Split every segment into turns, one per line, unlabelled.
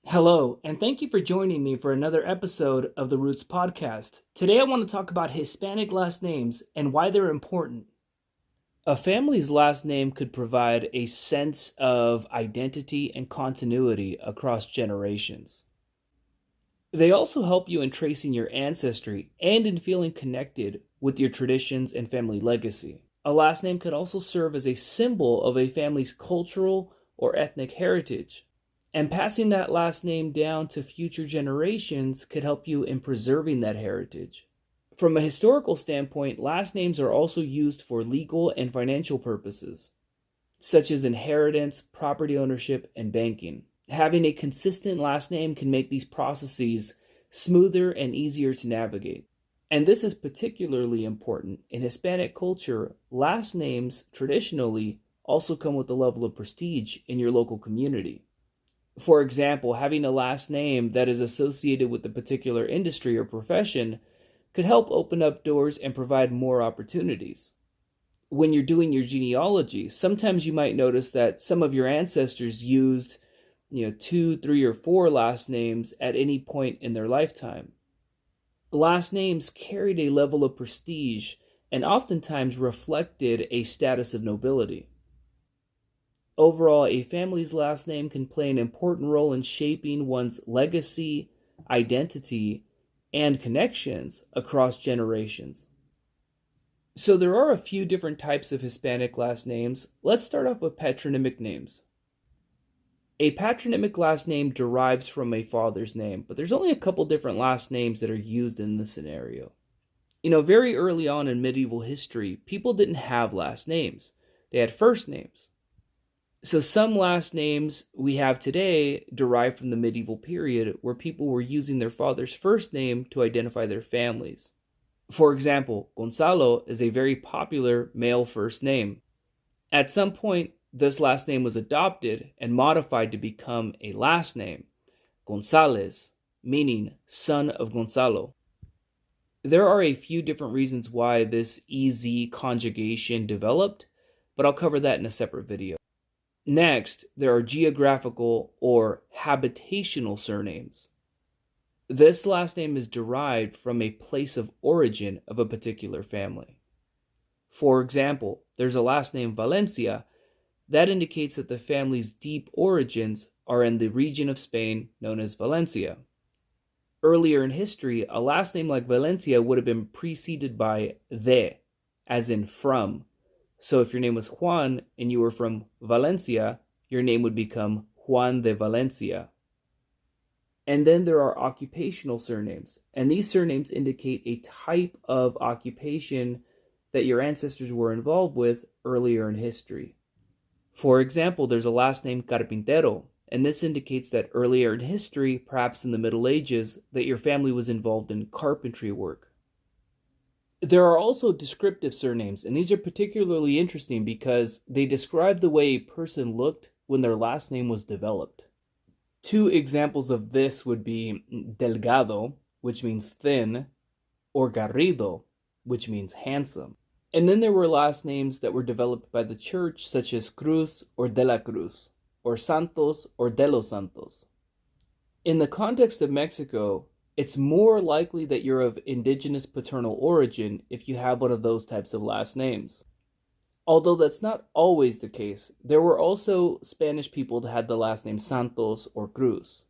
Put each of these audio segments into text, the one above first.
Hello, and thank you for joining me for another episode of the Roots Podcast. Today I want to talk about Hispanic last names and why they're important. A family's last name could provide a sense of identity and continuity across generations. They also help you in tracing your ancestry and in feeling connected with your traditions and family legacy. A last name could also serve as a symbol of a family's cultural or ethnic heritage. And passing that last name down to future generations could help you in preserving that heritage. From a historical standpoint, last names are also used for legal and financial purposes, such as inheritance, property ownership, and banking. Having a consistent last name can make these processes smoother and easier to navigate. And this is particularly important. In Hispanic culture, last names traditionally also come with a level of prestige in your local community. For example, having a last name that is associated with a particular industry or profession could help open up doors and provide more opportunities. When you're doing your genealogy, sometimes you might notice that some of your ancestors used, 2, 3, or 4 last names at any point in their lifetime. Last names carried a level of prestige and oftentimes reflected a status of nobility. Overall, a family's last name can play an important role in shaping one's legacy, identity, and connections across generations. So there are a few different types of Hispanic last names. Let's start off with patronymic names. A patronymic last name derives from a father's name, but there's only a couple different last names that are used in this scenario. Very early on in medieval history, people didn't have last names. They had first names. So some last names we have today derive from the medieval period where people were using their father's first name to identify their families. For example, Gonzalo is a very popular male first name. At some point, this last name was adopted and modified to become a last name, Gonzalez, meaning son of Gonzalo. There are a few different reasons why this EZ conjugation developed, but I'll cover that in a separate video. Next, there are geographical or habitational surnames. This last name is derived from a place of origin of a particular family. For example, there's a last name Valencia that indicates that the family's deep origins are in the region of Spain known as Valencia. Earlier in history, a last name like Valencia would have been preceded by de, as in from. So if your name was Juan and you were from Valencia, your name would become Juan de Valencia. And then there are occupational surnames, and these surnames indicate a type of occupation that your ancestors were involved with earlier in history. For example, there's a last name Carpintero, and this indicates that earlier in history, perhaps in the Middle Ages, that your family was involved in carpentry work. There are also descriptive surnames, and these are particularly interesting because they describe the way a person looked when their last name was developed. Two examples of this would be Delgado, which means thin, or Garrido, which means handsome. And then there were last names that were developed by the church, such as Cruz or De la Cruz, or Santos or De los Santos. In the context of Mexico, it's more likely that you're of indigenous paternal origin if you have one of those types of last names. Although that's not always the case, there were also Spanish people that had the last name Santos or Cruz.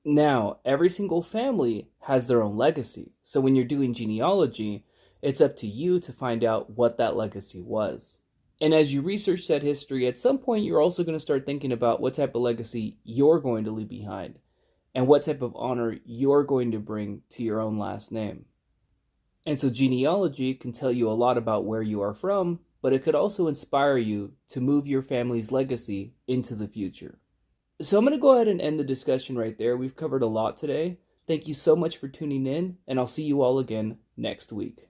Now, every single family has their own legacy, so when you're doing genealogy, it's up to you to find out what that legacy was. And as you research that history, at some point you're also going to start thinking about what type of legacy you're going to leave behind, and what type of honor you're going to bring to your own last name. And so genealogy can tell you a lot about where you are from, but it could also inspire you to move your family's legacy into the future. So I'm going to go ahead and end the discussion right there. We've covered a lot today. Thank you so much for tuning in, and I'll see you all again next week.